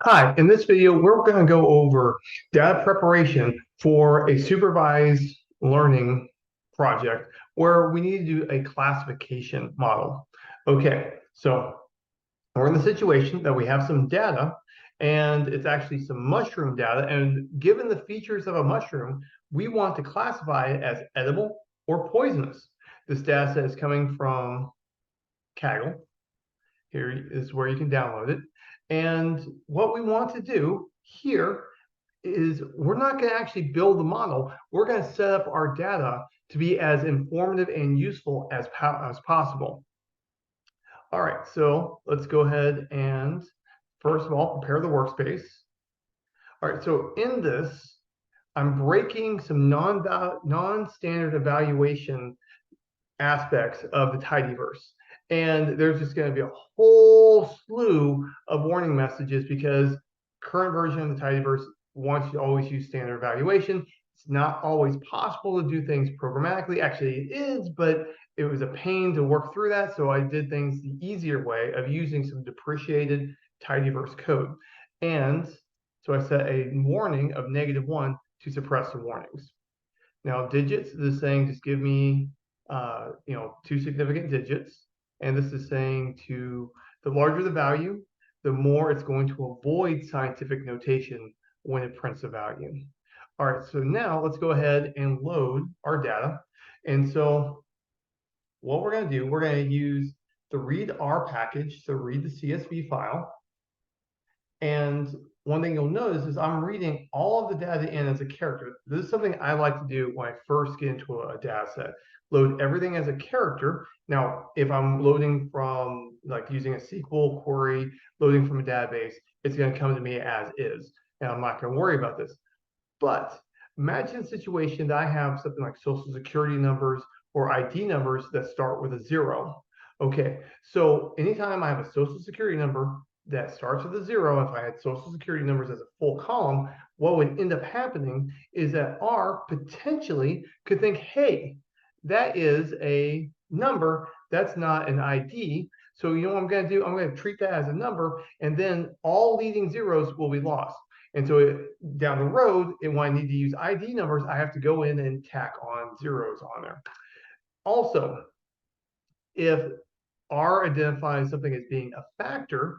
Hi, in this video, we're going to go over data preparation for a supervised learning project where we need to do a classification model. Okay, so we're in the situation that we have some data and it's actually some mushroom data. And given the features of a mushroom, we want to classify it as edible or poisonous. This data set is coming from Kaggle. Here is where you can download it. And what we want to do here is we're not going to actually build the model. We're going to set up our data to be as informative and useful as possible. All right, so let's go ahead and first of all, prepare the workspace. All right, so in this, I'm breaking some non-standard evaluation aspects of the tidyverse. And there's just going to be a whole slew of warning messages because current version of the tidyverse wants you to always use standard evaluation. It's not always possible to do things programmatically. Actually, it is, but it was a pain to work through that. So I did things the easier way of using some depreciated tidyverse code. And so I set a warning of -1 to suppress the warnings. Now, digits, this is saying just give me two significant digits. And this is saying the larger the value, the more it's going to avoid scientific notation when it prints a value. All right, so now let's go ahead and load our data. And so what we're going to do, we're going to use the readr package to read the CSV file. And one thing you'll notice is I'm reading all of the data in as a character. This is something I like to do when I first get into a data set. Load everything as a character. Now, if I'm loading from like using a SQL query, loading from a database, it's going to come to me as is. And I'm not going to worry about this. But imagine a situation that I have something like social security numbers or ID numbers that start with a 0. Okay, so anytime I have a social security number that starts with a 0, if I had social security numbers as a full column, what would end up happening is that R potentially could think, hey, that is a number, that's not an ID. So you know what I'm going to do? I'm going to treat that as a number, and then all leading zeros will be lost. And so down the road, when I need to use ID numbers, I have to go in and tack on zeros on there. Also, if R identifies something as being a factor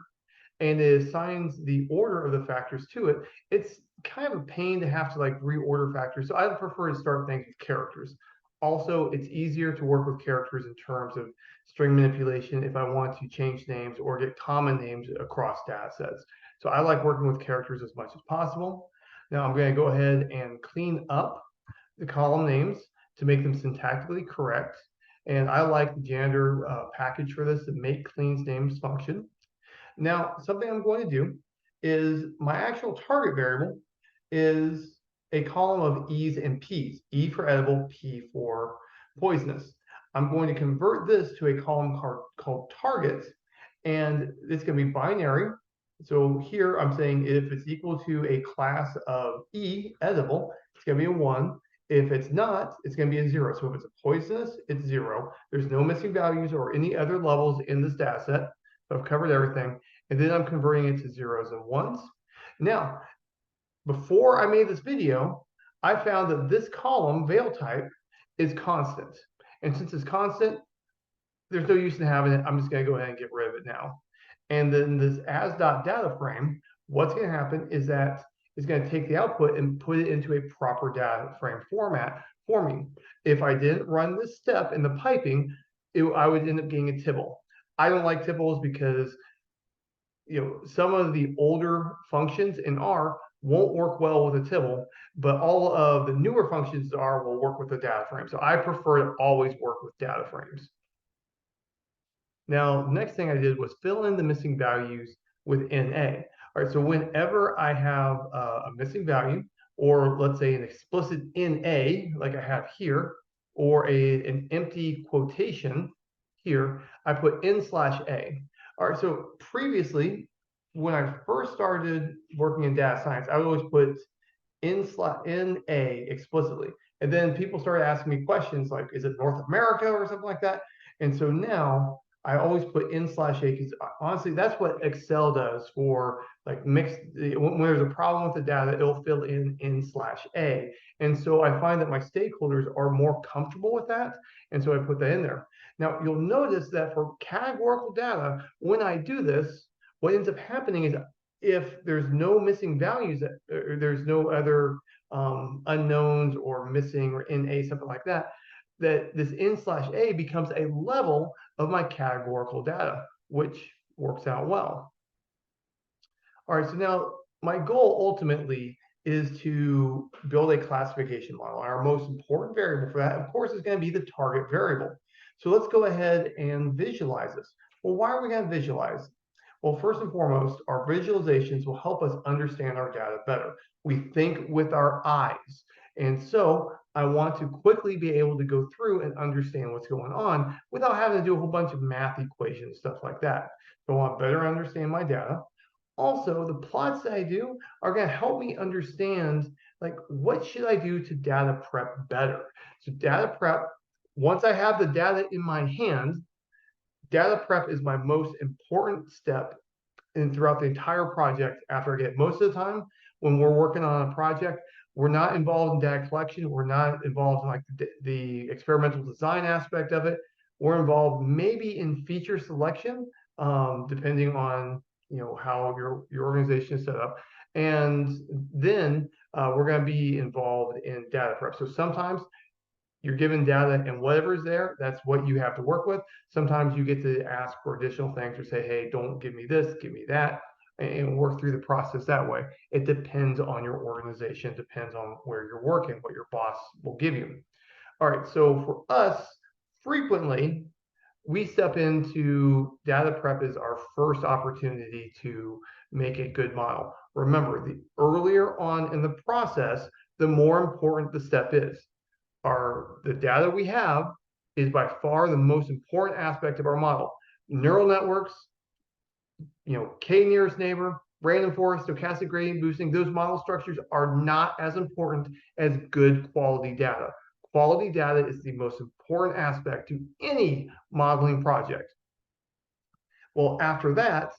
and it assigns the order of the factors to it, it's kind of a pain to have to like reorder factors. So I prefer to start things with characters. Also, it's easier to work with characters in terms of string manipulation if I want to change names or get common names across data sets. So I like working with characters as much as possible. Now I'm going to go ahead and clean up the column names to make them syntactically correct. And I like the janitor package for this, the make cleans names function. Now, something I'm going to do is my actual target variable is a column of E's and P's. E for edible, P for poisonous. I'm going to convert this to a column called targets, and it's going to be binary. So here I'm saying if it's equal to a class of E, edible, it's going to be a 1. If it's not, it's going to be a 0. So if it's a poisonous, it's 0. There's no missing values or any other levels in this data set. So I've covered everything. And then I'm converting it to zeros and ones. Now, before I made this video, I found that this column, veil type, is constant. And since it's constant, there's no use in having it. I'm just going to go ahead and get rid of it now. And then this as.data frame, what's going to happen is that it's going to take the output and put it into a proper data frame format for me. If I didn't run this step in the piping, I would end up getting a tibble. I don't like tibbles because some of the older functions in R won't work well with a tibble, but all of the newer functions in R will work with the data frame. So I prefer to always work with data frames. Now, the next thing I did was fill in the missing values with NA. All right, so whenever I have a missing value, or let's say an explicit NA, like I have here, or an empty quotation here, I put N/A. All right, so previously, when I first started working in data science, I would always put NA explicitly. And then people started asking me questions like, is it North America or something like that? And so now I always put in/a because honestly, that's what Excel does for like when there's a problem with the data, it'll fill in/a. And so I find that my stakeholders are more comfortable with that. And so I put that in there. Now you'll notice that for categorical data, when I do this, what ends up happening is if there's no missing values, or there's no other unknowns or missing or NA, something like that, that this in/a becomes a level of my categorical data, which works out well. All right, so now my goal ultimately is to build a classification model. Our most important variable for that, of course, is going to be the target variable. So let's go ahead and visualize this. Well, why are we going to visualize? Well, first and foremost, our visualizations will help us understand our data better. We think with our eyes. And so I want to quickly be able to go through and understand what's going on without having to do a whole bunch of math equations, stuff like that. So I want to better understand my data. Also, the plots that I do are going to help me understand, like, what should I do to data prep better? So data prep, once I have the data in my hand, data prep is my most important step throughout the entire project after I get. Most of the time, when we're working on a project, we're not involved in data collection. We're not involved in like the experimental design aspect of it. We're involved maybe in feature selection, depending on how your organization is set up. And then we're going to be involved in data prep. So sometimes you're given data and whatever's there, that's what you have to work with. Sometimes you get to ask for additional things or say, hey, don't give me this, give me that, and work through the process that way. It depends on your organization, depends on where you're working, what your boss will give you. All right, so for us, frequently, we step into data prep as our first opportunity to make a good model. Remember, the earlier on in the process, the more important the step is. The data we have is by far the most important aspect of our model. Neural networks, K nearest neighbor, random forest, stochastic gradient boosting, those model structures are not as important as good quality data. Quality data is the most important aspect to any modeling project. Well, after that,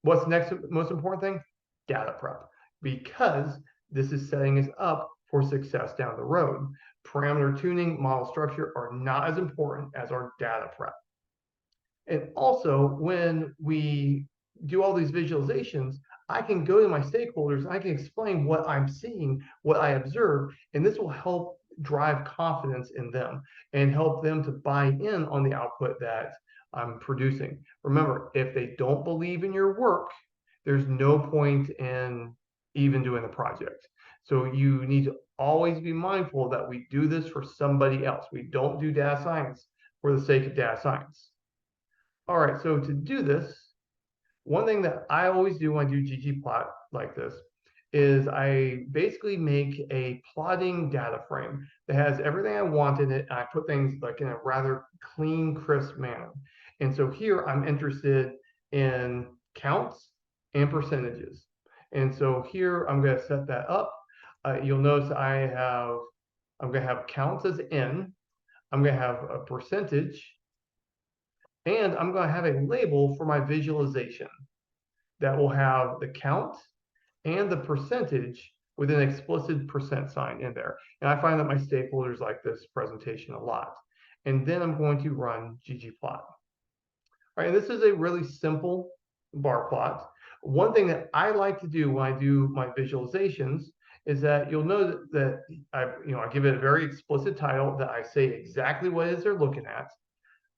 what's the next most important thing? Data prep, because this is setting us up for success down the road. Parameter tuning, model structure are not as important as our data prep. And also, when we do all these visualizations, I can go to my stakeholders and I can explain what I'm seeing, what I observe, and this will help drive confidence in them and help them to buy in on the output that I'm producing. Remember, if they don't believe in your work, there's no point in even doing the project. So you need to always be mindful that we do this for somebody else. We don't do data science for the sake of data science. All right, so to do this, one thing that I always do when I do ggplot like this is I basically make a plotting data frame that has everything I want in it, and I put things like in a rather clean, crisp manner. And so here I'm interested in counts and percentages. And so here I'm going to set that up. You'll notice I'm going to have counts as n. I'm going to have a percentage, and I'm going to have a label for my visualization that will have the count and the percentage with an explicit percent sign in there. And I find that my stakeholders like this presentation a lot. And then I'm going to run ggplot. All right, this is a really simple bar plot. One thing that I like to do when I do my visualizations is that you'll know that I give it a very explicit title, that I say exactly what it is they're looking at.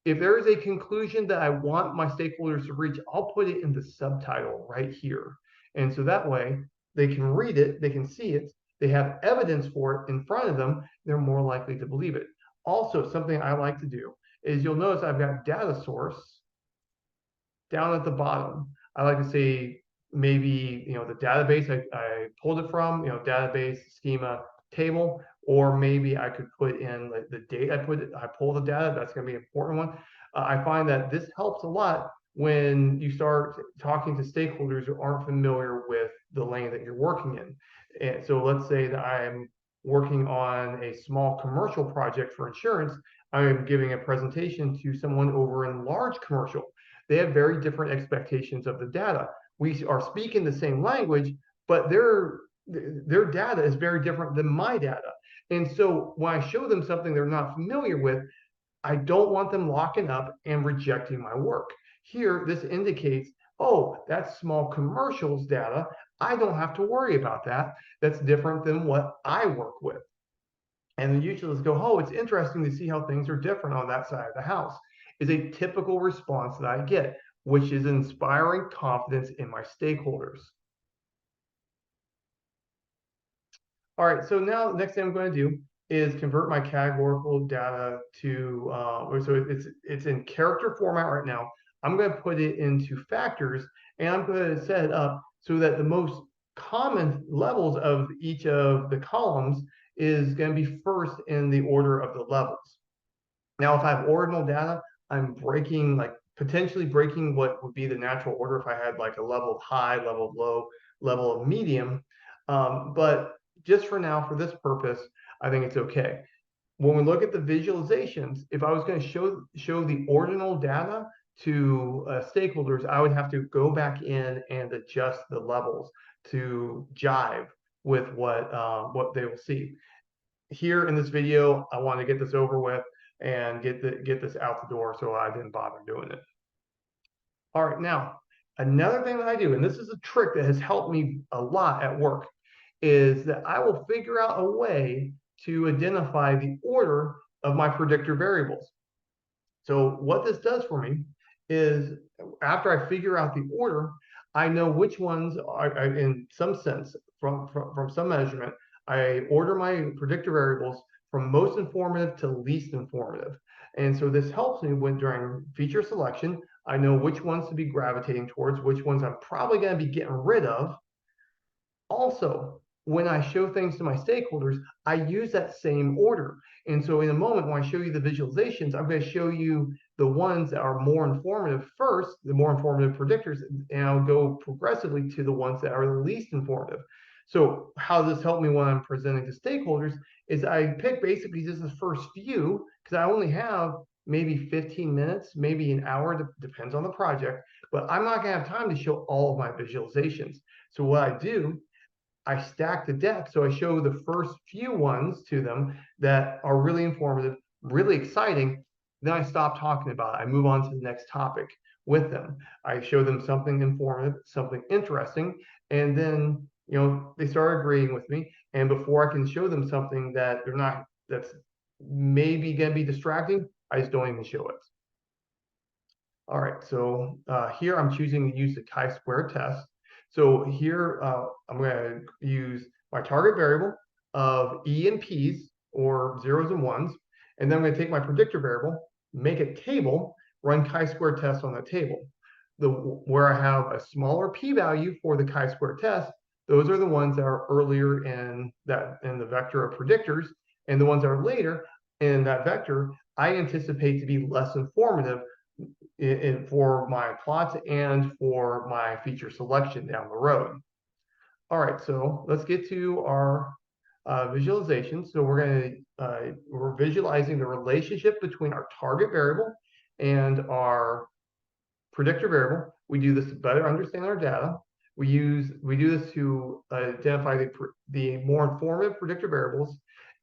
If there is a conclusion that I want my stakeholders to reach, I'll put it in the subtitle right here. And so that way they can read it, they can see it, they have evidence for it in front of them, they're more likely to believe it. Also, something I like to do is you'll notice I've got data source down at the bottom. I like to say maybe the database I pulled it from, database, schema, table, or maybe I could put in the date I pull the data. That's going to be an important one. I find that this helps a lot when you start talking to stakeholders who aren't familiar with the lane that you're working in. And so let's say that I'm working on a small commercial project for insurance. I'm giving a presentation to someone over in large commercial. They have very different expectations of the data. We are speaking the same language, but their data is very different than my data. And so when I show them something they're not familiar with, I don't want them locking up and rejecting my work. Here, this indicates, oh, that's small commercials data. I don't have to worry about that. That's different than what I work with. And the utilists go, oh, it's interesting to see how things are different on that side of the house, is a typical response that I get, which is inspiring confidence in my stakeholders. All right, so now the next thing I'm going to do is convert my categorical data to, so it's in character format right now. I'm going to put it into factors, and I'm going to set it up so that the most common levels of each of the columns is going to be first in the order of the levels. Now, if I have ordinal data, I'm breaking, like potentially breaking what would be the natural order if I had like a level of high, level of low, level of medium. But just for now, for this purpose, I think it's okay. When we look at the visualizations, if I was going to show the ordinal data to stakeholders, I would have to go back in and adjust the levels to jive with what they will see. Here in this video, I want to get this over with and get this out the door, so I didn't bother doing it. All right, now another thing that I do, and this is a trick that has helped me a lot at work, is that I will figure out a way to identify the order of my predictor variables. So what this does for me is after I figure out the order, I know which ones are, in some sense, from some measurement, I order my predictor variables from most informative to least informative. And so this helps me when during feature selection, I know which ones to be gravitating towards, which ones I'm probably going to be getting rid of. Also, when I show things to my stakeholders, I use that same order. And so in a moment, when I show you the visualizations, I'm going to show you the ones that are more informative first, the more informative predictors, and I'll go progressively to the ones that are the least informative. So how does this help me when I'm presenting to stakeholders is I pick basically just the first few, because I only have maybe 15 minutes, maybe an hour, depends on the project, but I'm not going to have time to show all of my visualizations. So what I do, I stack the deck. So I show the first few ones to them that are really informative, really exciting. Then I stop talking about it. I move on to the next topic with them. I show them something informative, something interesting, and then they start agreeing with me. And before I can show them something that that's maybe going to be distracting, I just don't even show it. All right, so here I'm choosing to use the chi-square test. So here I'm going to use my target variable of E and P's, or zeros and ones, and then I'm going to take my predictor variable, make a table, run chi-square test on that table. Where I have a smaller p-value for the chi-square test, those are the ones that are earlier in the vector of predictors, and the ones that are later in that vector, I anticipate to be less informative for my plots and for my feature selection down the road. All right, so let's get to our visualization. So we're visualizing the relationship between our target variable and our predictor variable. We do this to better understand our data. We do this to identify the more informative predictor variables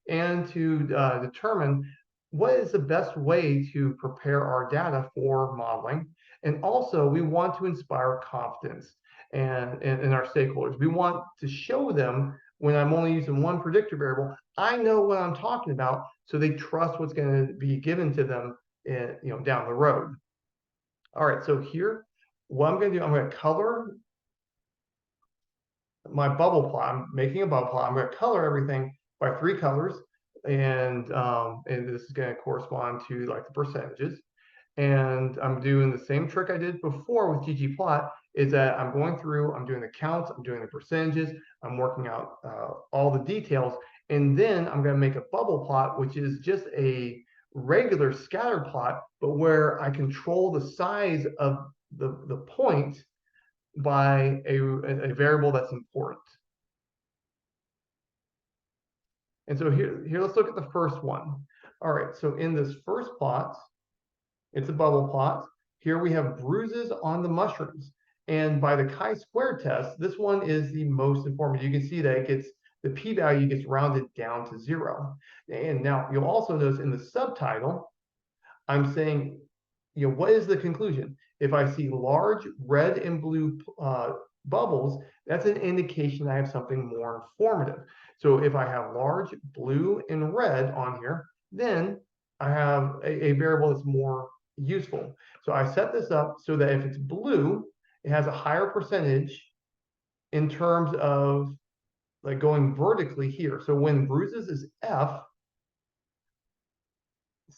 and to determine what is the best way to prepare our data for modeling. And also, we want to inspire confidence in our stakeholders. We want to show them when I'm only using one predictor variable, I know what I'm talking about, so they trust what's going to be given to them down the road. All right, so here, what I'm going to do, I'm going to color my bubble plot. I'm making a bubble plot. I'm going to color everything by 3 colors, and this is going to correspond to like the percentages. And I'm doing the same trick I did before with ggplot, is that I'm going through, I'm doing the counts, I'm doing the percentages, I'm working out all the details, and then I'm going to make a bubble plot, which is just a regular scatter plot, but where I control the size of the point by a variable that's important. And so here let's look at the first one. All right, so in this first plot, it's a bubble plot. Here we have bruises on the mushrooms. And by the chi-square test, this one is the most informative. You can see that it gets the p-value gets rounded down to 0. And now you'll also notice in the subtitle, I'm saying, what is the conclusion? If I see large red and blue bubbles, that's an indication I have something more informative. So if I have large blue and red on here, then I have a variable that's more useful. So I set this up so that if it's blue, it has a higher percentage in terms of like going vertically here. So when bruises is F,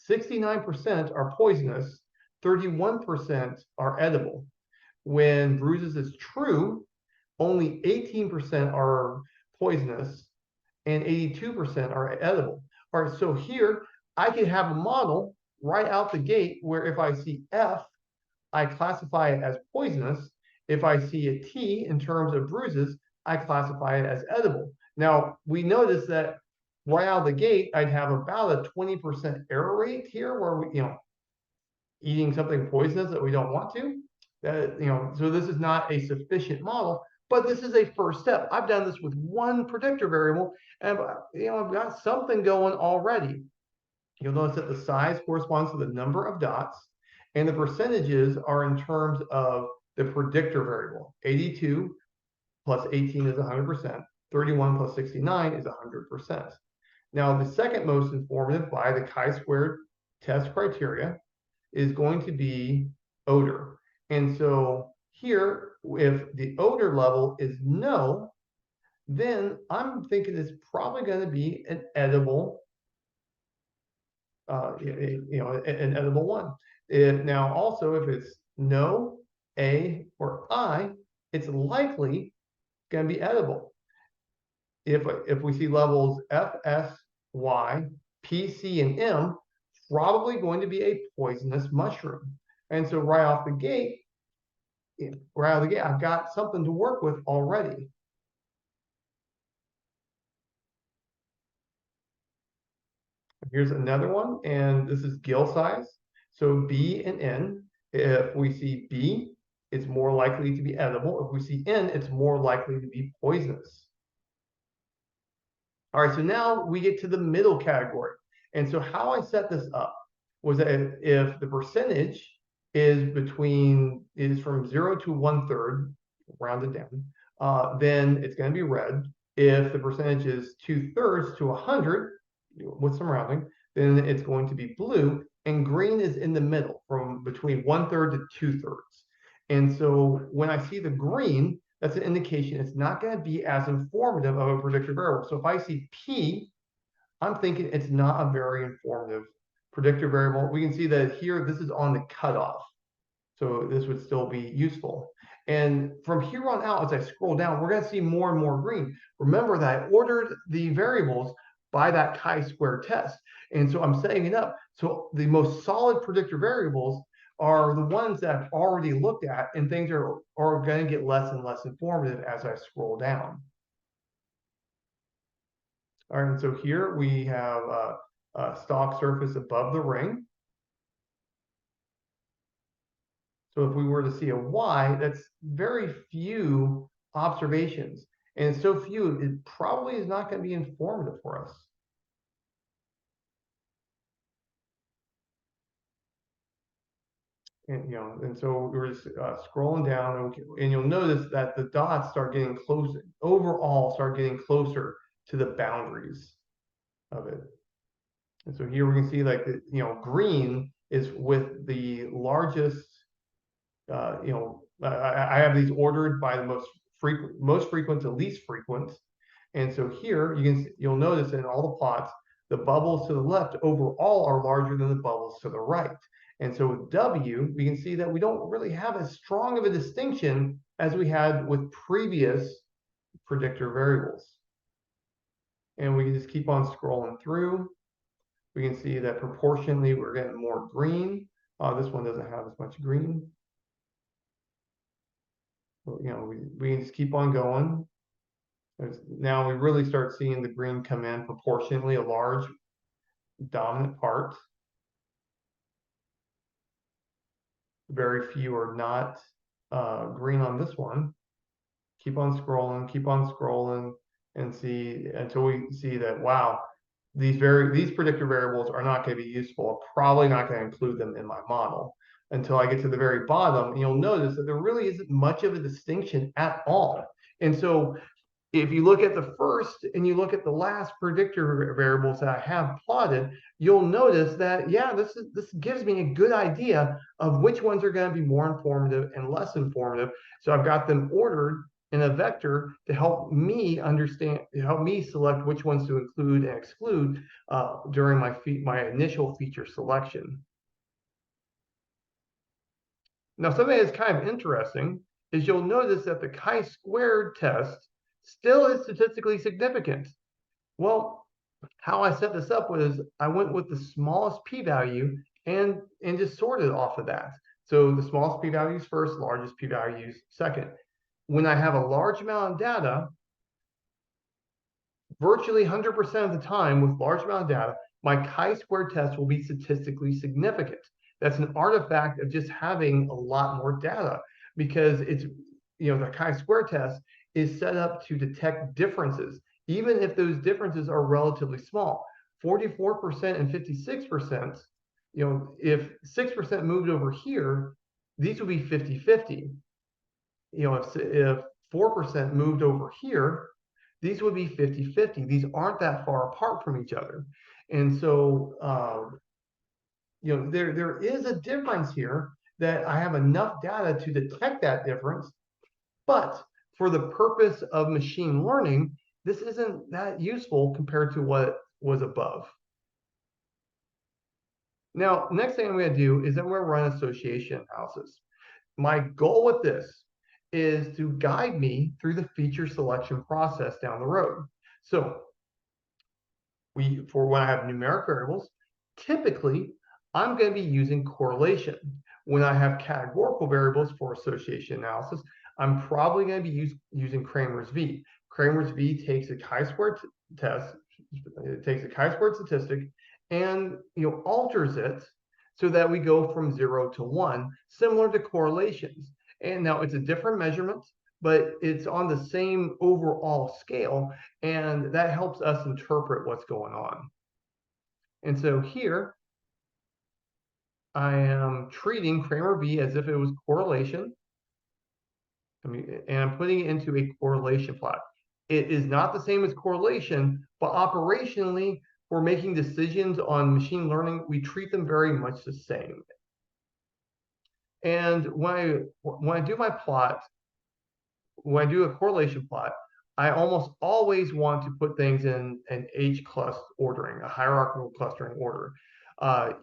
69% are poisonous, 31% are edible. When bruises is true, only 18% are poisonous and 82% are edible. All right, so here I could have a model right out the gate where if I see F, I classify it as poisonous. If I see a T in terms of bruises, I classify it as edible. Now, we notice that right out of the gate, I'd have about a 20% error rate here where we, eating something poisonous that we don't want to. So this is not a sufficient model, but this is a first step. I've done this with one predictor variable, and I've got something going already. You'll notice that the size corresponds to the number of dots, and the percentages are in terms of the predictor variable. 82 plus 18 is 100%. 31 plus 69 is 100%. Now, the second most informative by the chi-squared test criteria is going to be odor. And so here, if the odor level is no, then I'm thinking it's probably going to be an edible, an edible one. Now, also, if it's no, A, or I, it's likely going to be edible. If we see levels F, S, Y, P, C, and M, probably going to be a poisonous mushroom. And so right out the gate, I've got something to work with already. Here's another one, and this is gill size. So B and N, if we see B, it's more likely to be edible. If we see N, it's more likely to be poisonous. All right, so now we get to the middle category. And so how I set this up was that if the percentage is from 0 to 1/3, rounded down, then it's going to be red. If the percentage is 2/3 to 100, with some rounding, then it's going to be blue, and green is in the middle from between 1/3 to 2/3. And so when I see the green, that's an indication it's not going to be as informative of a predictor variable. So if I see P, I'm thinking it's not a very informative predictor variable. We can see that here, this is on the cutoff. So this would still be useful. And from here on out, as I scroll down, we're going to see more and more green. Remember that I ordered the variables by that chi-square test. And so I'm setting it up. So the most solid predictor variables are the ones that I've already looked at, and things are going to get less and less informative as I scroll down. All right, and so here we have a stalk surface above the ring. So if we were to see a Y, that's very few observations. And so few, it probably is not going to be informative for us. And so we're just scrolling down, and you'll notice that the dots start getting closer, overall start getting closer to the boundaries of it. And so here we can see like, green is with the largest, I have these ordered by the most frequent to least frequent. And so here you'll notice in all the plots, the bubbles to the left overall are larger than the bubbles to the right. And so with W, we can see that we don't really have as strong of a distinction as we had with previous predictor variables. And we can just keep on scrolling through. We can see that proportionally we're getting more green. This one doesn't have as much green. But, we can just keep on going. Now we really start seeing the green come in proportionally a large dominant part. Very few are not green on this one. Keep on scrolling, and see until we see that, wow, these predictor variables are not going to be useful. I'm probably not going to include them in my model until I get to the very bottom. And you'll notice that there really isn't much of a distinction at all. And so if you look at the first and you look at the last predictor variables that I have plotted, you'll notice that, yeah, this gives me a good idea of which ones are going to be more informative and less informative. So I've got them ordered in a vector to help me understand, to help me select which ones to include and exclude during my initial feature selection. Now, something that's kind of interesting is you'll notice that the chi-squared test still is statistically significant. Well, how I set this up was I went with the smallest p-value and just sorted off of that. So the smallest p-values first, largest p-values second. When I have a large amount of data, virtually 100% of the time with large amount of data, my chi-squared test will be statistically significant. That's an artifact of just having a lot more data, because it's, the chi-square test is set up to detect differences, even if those differences are relatively small. 44% and 56%, if 6% moved over here, these would be 50-50. If 4% moved over here, these would be 50-50. These aren't that far apart from each other. And so, there is a difference here that I have enough data to detect that difference. But for the purpose of machine learning, this isn't that useful compared to what was above. Now, next thing I'm going to do is I'm going to run association analysis. My goal with this is to guide me through the feature selection process down the road. So for when I have numeric variables, typically I'm going to be using correlation. When I have categorical variables for association analysis, I'm probably going to be using Cramer's V. Cramer's V takes a chi-squared test, it takes a chi-squared statistic, and alters it so that we go from 0 to 1, similar to correlations. And now it's a different measurement, but it's on the same overall scale, and that helps us interpret what's going on. And so here, I am treating Cramer V as if it was correlation. And I'm putting it into a correlation plot. It is not the same as correlation, but operationally, for making decisions on machine learning, we treat them very much the same. And when I do my plot, when I do a correlation plot, I almost always want to put things in an H-cluster ordering, a hierarchical clustering order.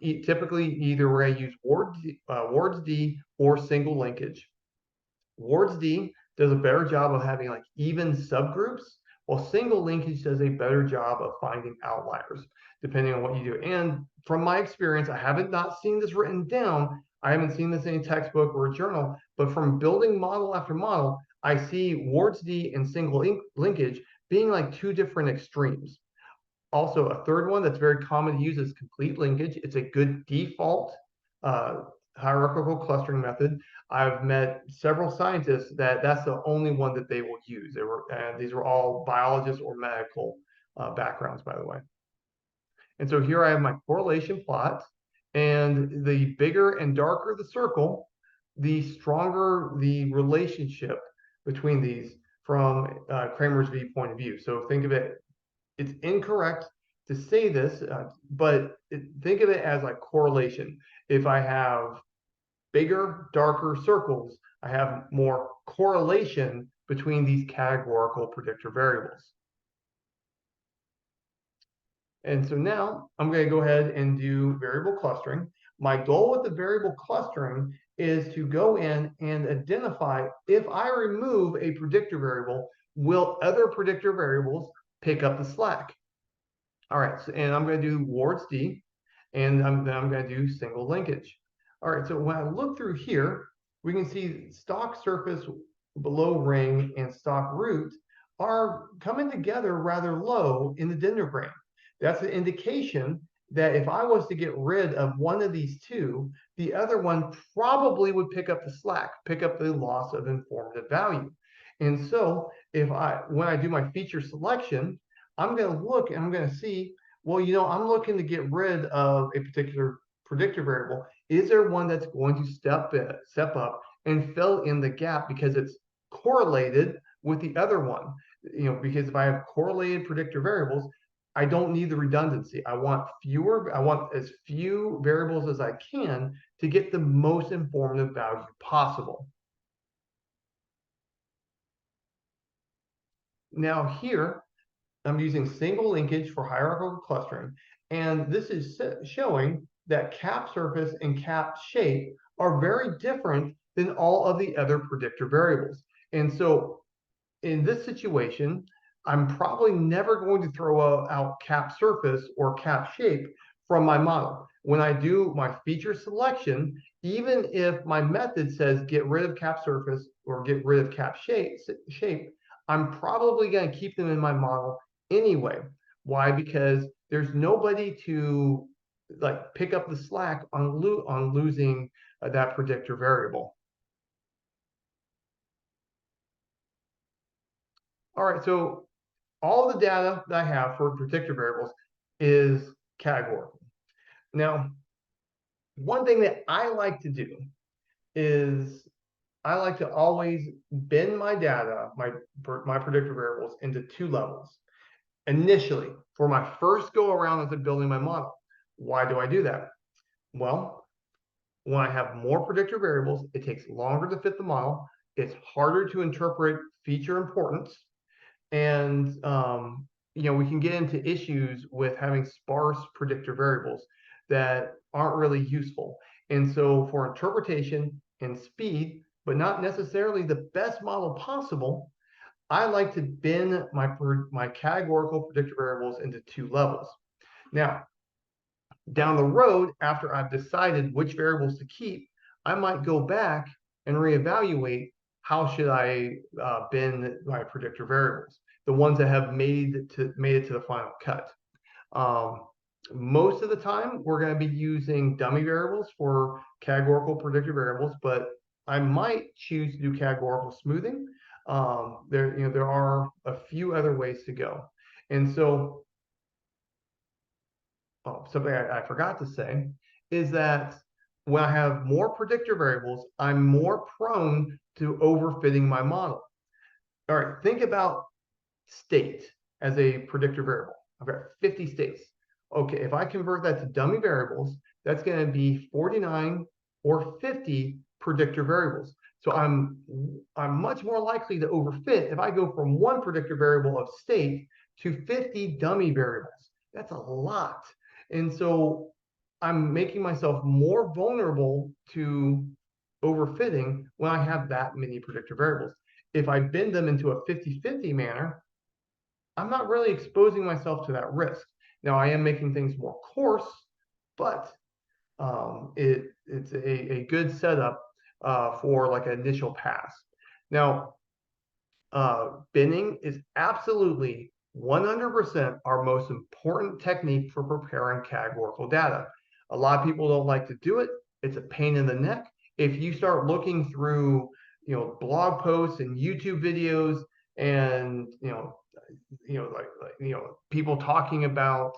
Typically, either we're going to use Ward's D or single linkage. Ward's D does a better job of having like even subgroups, while single linkage does a better job of finding outliers, depending on what you do. And from my experience, I haven't not seen this written down. I haven't seen this in a textbook or a journal, but from building model after model, I see Ward's D and single linkage being like two different extremes. Also, a third one that's very common to use is complete linkage. It's a good default hierarchical clustering method. I've met several scientists that's the only one that they will use. These were all biologists or medical backgrounds, by the way. And so here I have my correlation plot, and the bigger and darker the circle, the stronger the relationship between these from Cramer's V point of view. So think of it, it's incorrect to say this, but think of it as like correlation. If I have bigger, darker circles, I have more correlation between these categorical predictor variables. And so now I'm going to go ahead and do variable clustering. My goal with the variable clustering is to go in and identify if I remove a predictor variable, will other predictor variables pick up the slack? All right, so, and I'm going to do Ward's D, and then I'm going to do single linkage. All right, so when I look through here, we can see stock surface below ring and stock root are coming together rather low in the dendrogram. That's an indication that if I was to get rid of one of these two, the other one probably would pick up the slack, pick up the loss of informative value. And so when I do my feature selection, I'm going to look and I'm going to see, well, I'm looking to get rid of a particular predictor variable. Is there one that's going to step up and fill in the gap because it's correlated with the other one? Because if I have correlated predictor variables, I don't need the redundancy. I want as few variables as I can to get the most informative value possible. Now here, I'm using single linkage for hierarchical clustering, and this is showing that cap surface and cap shape are very different than all of the other predictor variables. And so in this situation, I'm probably never going to throw out cap surface or cap shape from my model. When I do my feature selection, even if my method says get rid of cap surface or get rid of cap shape, I'm probably going to keep them in my model anyway. Why? Because there's nobody to pick up the slack on losing that predictor variable. All right, so all the data that I have for predictor variables is categorical. Now, one thing that I like to do is I like to always bin my data, my predictor variables, into two levels. Initially, for my first go around as I'm building my model. Why do I do that? Well, when I have more predictor variables, it takes longer to fit the model. It's harder to interpret feature importance. And we can get into issues with having sparse predictor variables that aren't really useful. And so for interpretation and speed, but not necessarily the best model possible, I like to bin my categorical predictor variables into two levels. Now, down the road, after I've decided which variables to keep, I might go back and reevaluate how should I bin my predictor variables, the ones that have made it to the final cut. Most of the time, we're going to be using dummy variables for categorical predictor variables, but I might choose to do categorical smoothing. There are a few other ways to go. And so something I forgot to say is that when I have more predictor variables, I'm more prone to overfitting my model. All right, think about state as a predictor variable. I've got 50 states. Okay, if I convert that to dummy variables, that's going to be 49 or 50 predictor variables. So I'm much more likely to overfit if I go from one predictor variable of state to 50 dummy variables. That's a lot. And so I'm making myself more vulnerable to overfitting when I have that many predictor variables. If I bin them into a 50-50 manner, I'm not really exposing myself to that risk. Now, I am making things more coarse, but it's a good setup for like an initial pass. Now, binning is absolutely 100% our most important technique for preparing categorical data. A lot of people don't like to do it. It's a pain in the neck. If you start looking through, blog posts and YouTube videos and, people talking about,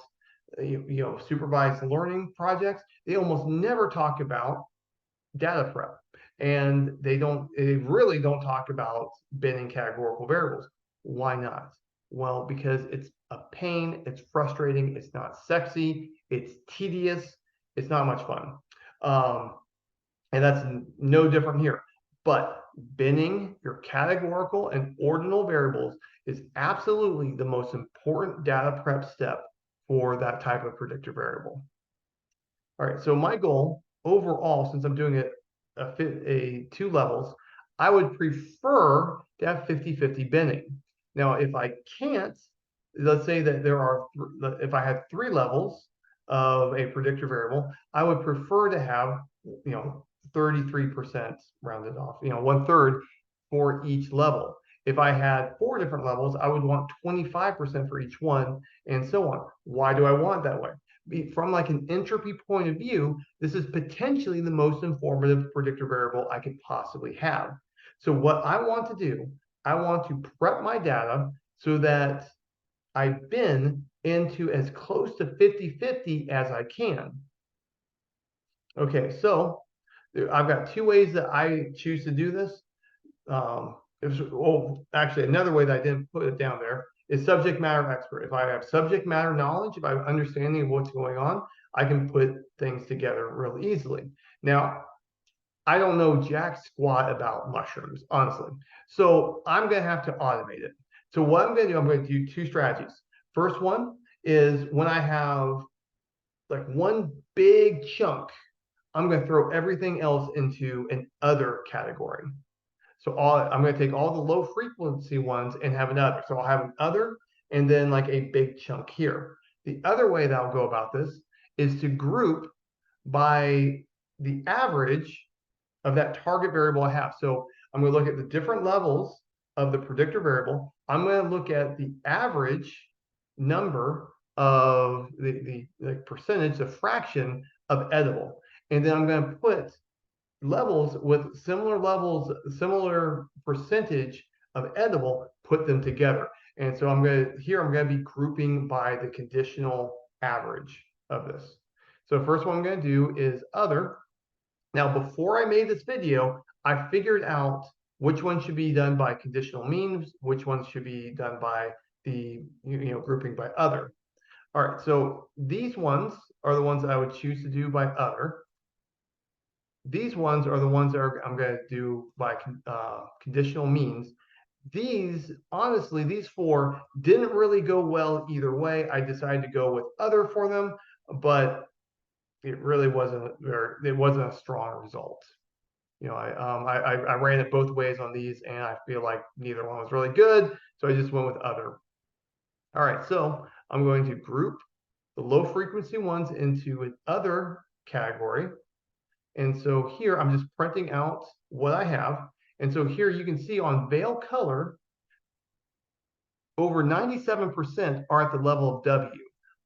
supervised learning projects, they almost never talk about data prep. And they really don't talk about binning categorical variables. Why not? Well, because it's a pain, it's frustrating, it's not sexy, it's tedious, it's not much fun. And that's no different here. But binning your categorical and ordinal variables is absolutely the most important data prep step for that type of predictor variable. All right, so my goal overall, since I'm doing it two levels, I would prefer to have 50-50 binning. Now, if I can't, let's say that if I had three levels of a predictor variable, I would prefer to have, 33% rounded off, 1/3 for each level. If I had 4 different levels, I would want 25% for each one, and so on. Why do I want that way? from like an entropy point of view, this is potentially the most informative predictor variable I could possibly have. So what I want to do, I want to prep my data so that I bin into as close to 50-50 as I can. Okay, so I've got two ways that I choose to do this. Actually, another way that I didn't put it down there is subject matter expert. If I have subject matter knowledge, if I have understanding of what's going on, I can put things together real easily. Now, I don't know jack squat about mushrooms, honestly. So I'm going to have to automate it. So what I'm going to do, I'm going to do two strategies. First one is when I have like one big chunk, I'm going to throw everything else into an other category. So I'm going to take all the low frequency ones and have another. So I'll have an other and then like a big chunk here. The other way that I'll go about this is to group by the average of that target variable I have. So I'm going to look at the different levels of the predictor variable. I'm going to look at the average number of the percentage, the fraction of edible. And then I'm going to put levels with similar percentage of edible, put them together. And so I'm going to be grouping by the conditional average of this. So first one I'm going to do is other. Now, before I made this video, I figured out which one should be done by conditional means, which ones should be done by the grouping by other. All right, so these ones are the ones that I would choose to do by other. These ones are the ones that I'm going to do by conditional means. These, honestly, these four didn't really go well either way. I decided to go with other for them, but it really wasn't a strong result. I ran it both ways on these, and I feel like neither one was really good, so I just went with other. All right, so I'm going to group the low frequency ones into an other category. And so here I'm just printing out what I have. And so here you can see on veil color, over 97% are at the level of W.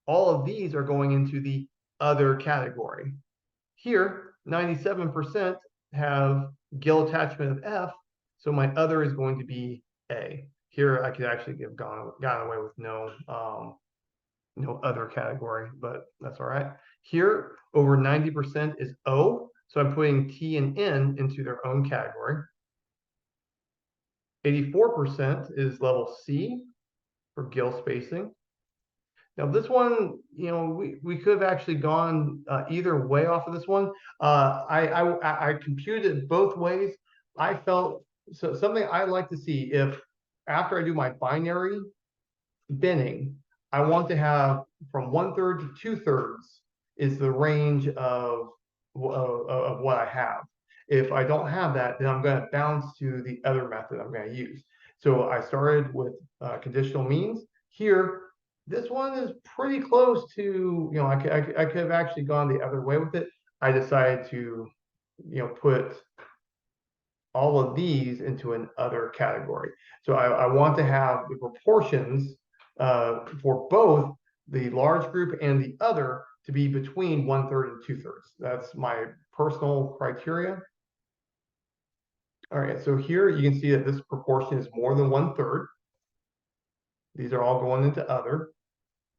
All of these are going into the other category. Here, 97% have Gill attachment of F, so my other is going to be A. Here I could actually have gotten away with no other category, but that's all right. Here, over 90% is O, so I'm putting T and N into their own category. 84% is level C for Gill spacing. Now this one, we could have actually gone either way off of this one. I computed it both ways. I felt so something I like to see if after I do my binary binning, I want to have from 1/3 to 2/3 is the range of what I have. If I don't have that, then I'm going to bounce to the other method I'm going to use. So I started with conditional means. Here, this one is pretty close to, I could have actually gone the other way with it. I decided to, put all of these into an other category. So I want to have the proportions for both the large group and the other to be between 1/3 and 2/3. That's my personal criteria. All right, so here you can see that this proportion is more than 1/3. These are all going into other.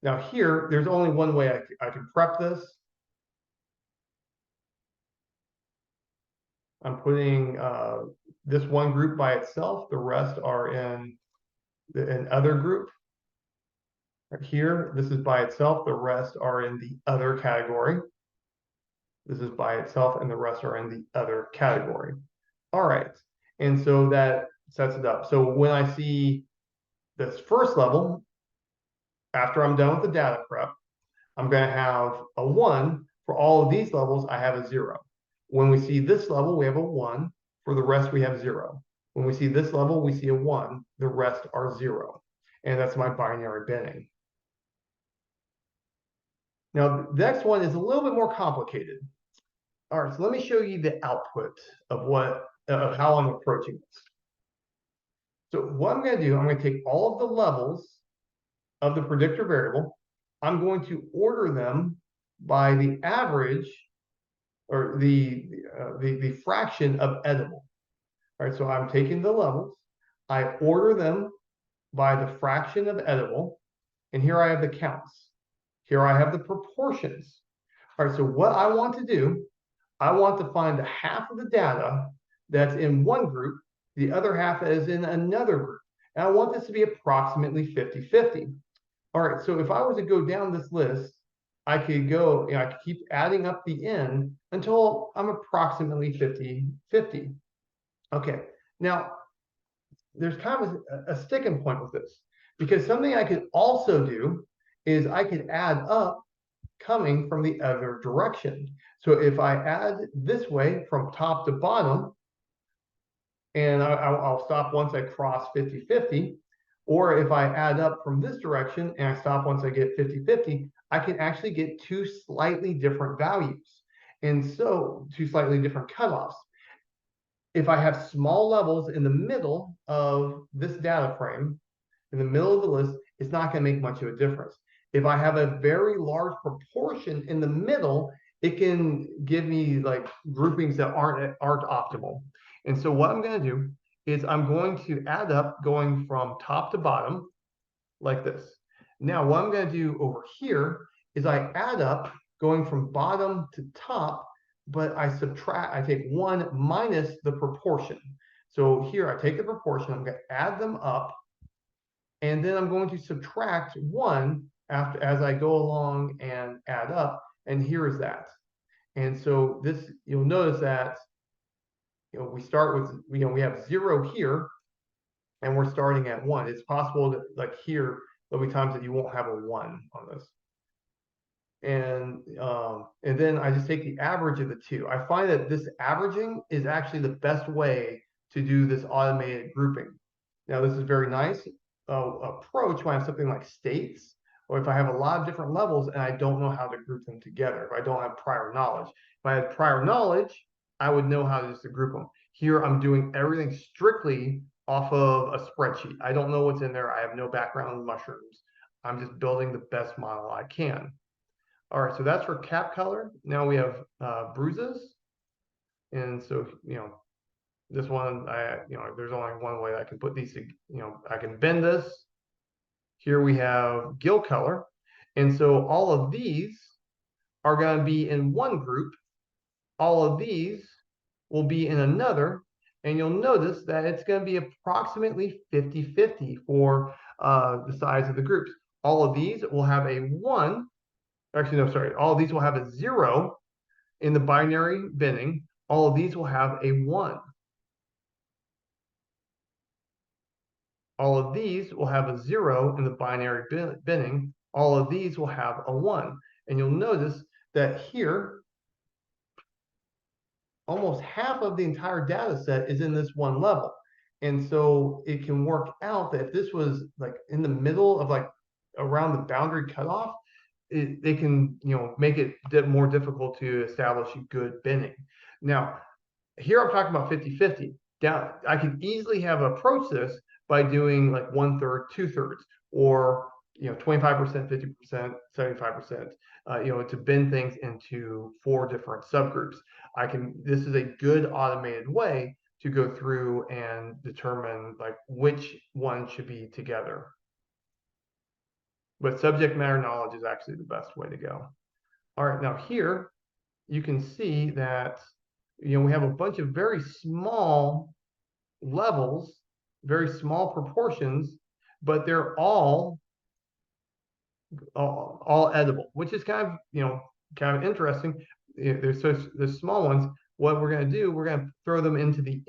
Now here, there's only one way I can prep this. I'm putting this one group by itself. The rest are in an other group. Right here, this is by itself. The rest are in the other category. This is by itself, and the rest are in the other category. All right, and so that sets it up. So when I see this first level, after I'm done with the data prep, I'm going to have a 1. For all of these levels, I have a 0. When we see this level, we have a 1. For the rest, we have 0. When we see this level, we see a 1. The rest are 0. And that's my binary binning. Now, the next one is a little bit more complicated. All right, so let me show you the output of how I'm approaching this. So what I'm going to do, I'm going to take all of the levels of the predictor variable. I'm going to order them by the average or the fraction of edible. All right, so I'm taking the levels, I order them by the fraction of edible, and here I have the counts. Here I have the proportions. All right, so what I want to do, I want to find the half of the data that's in one group, the other half is in another group. And I want this to be approximately 50-50. All right, so if I was to go down this list, I could go, I could keep adding up the n until I'm approximately 50-50. Okay, now there's kind of a sticking point with this, because something I could also do is I could add up coming from the other direction. So if I add this way from top to bottom, and I'll stop once I cross 50-50, or if I add up from this direction and I stop once I get 50-50, I can actually get two slightly different values. And so two slightly different cutoffs. If I have small levels in the middle of this data frame, in the middle of the list, it's not going to make much of a difference. If I have a very large proportion in the middle, it can give me like groupings that aren't optimal. And so what I'm going to do is I'm going to add up going from top to bottom like this. Now what I'm going to do over here is I add up going from bottom to top, but I subtract, I take 1 minus the proportion. So here I take the proportion, I'm going to add them up, and then I'm going to subtract 1 after as I go along and add up, and here is that. And so this, you'll notice that we start with, we have 0 here, and we're starting at 1. It's possible that like here there'll be times that you won't have a 1 on this. And then I just take the average of the two. I find that this averaging is actually the best way to do this automated grouping. Now this is very nice approach when I have something like states, or if I have a lot of different levels and I don't know how to group them together, if I don't have prior knowledge. If I had prior knowledge, I would know how to group them. Here I'm doing everything strictly off of a spreadsheet. I don't know what's in there. I have no background in mushrooms. I'm just building the best model I can. All right, so that's for cap color. Now we have bruises. And so, this one, there's only one way I can put these, I can bend this. Here we have gill color. And so all of these are going to be in one group. All of these will be in another. And you'll notice that it's going to be approximately 50-50 for the size of the groups. All of these will have a 1. Actually, no, sorry. All of these will have a 0 in the binary binning. All of these will have a 1. All of these will have a 0 in the binary binning. All of these will have a 1. And you'll notice that here, almost half of the entire data set is in this one level. And so it can work out that if this was like in the middle of like around the boundary cutoff, they can make it more difficult to establish good binning. Now, here I'm talking about 50-50. Now, I can easily have approached this by doing like 1/3, 2/3, or 25%, 50%, 75%. To bin things into 4 different subgroups. This is a good automated way to go through and determine like which one should be together. But subject matter knowledge is actually the best way to go. All right, now here you can see that we have a bunch of very small levels, very small proportions, but they're all edible, which is kind of interesting. There's small ones. What we're going to do, we're going to throw them into the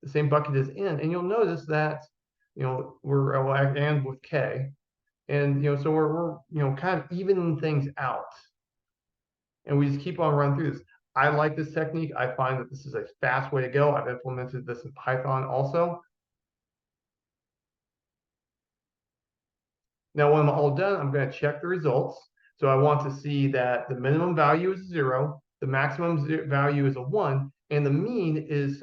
same bucket as N, and you'll notice that we're and with K. And so we're kind of evening things out, and we just keep on running through this. I like this technique. I find that this is a fast way to go. I've implemented this in Python also. Now, when I'm all done, I'm going to check the results. So I want to see that the minimum value is 0, the maximum value is a 1, and the mean is,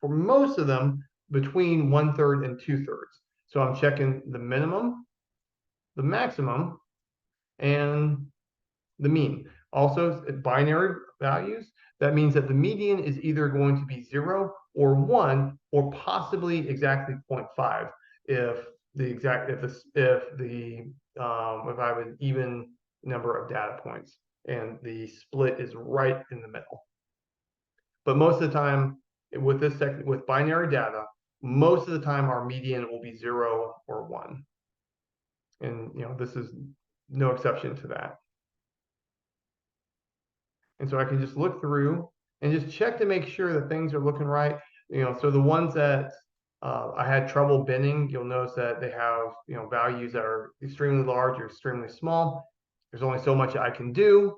for most of them, between 1/3 and 2/3. So I'm checking the minimum, the maximum, and the mean. Also, binary values, that means that the median is either going to be 0 or 1 or possibly exactly 0.5 if if I have an even number of data points and the split is right in the middle. But most of the time with binary data, most of the time our median will be 0 or 1. And this is no exception to that. And so I can just look through and just check to make sure that things are looking right. So the ones that I had trouble binning, you'll notice that they have values that are extremely large or extremely small. There's only so much I can do.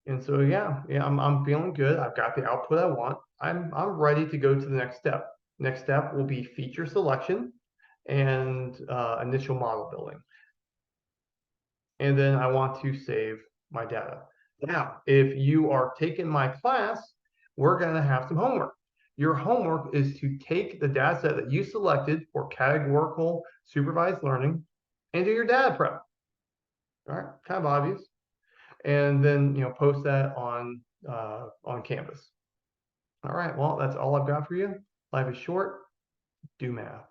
And so yeah, I'm feeling good. I've got the output I want. I'm ready to go to the next step. Next step will be feature selection and initial model building. And then I want to save my data. Now, if you are taking my class, we're going to have some homework. Your homework is to take the data set that you selected for categorical supervised learning and do your data prep. All right, kind of obvious. And then post that on Canvas. All right, well, that's all I've got for you. Life is short. Do math.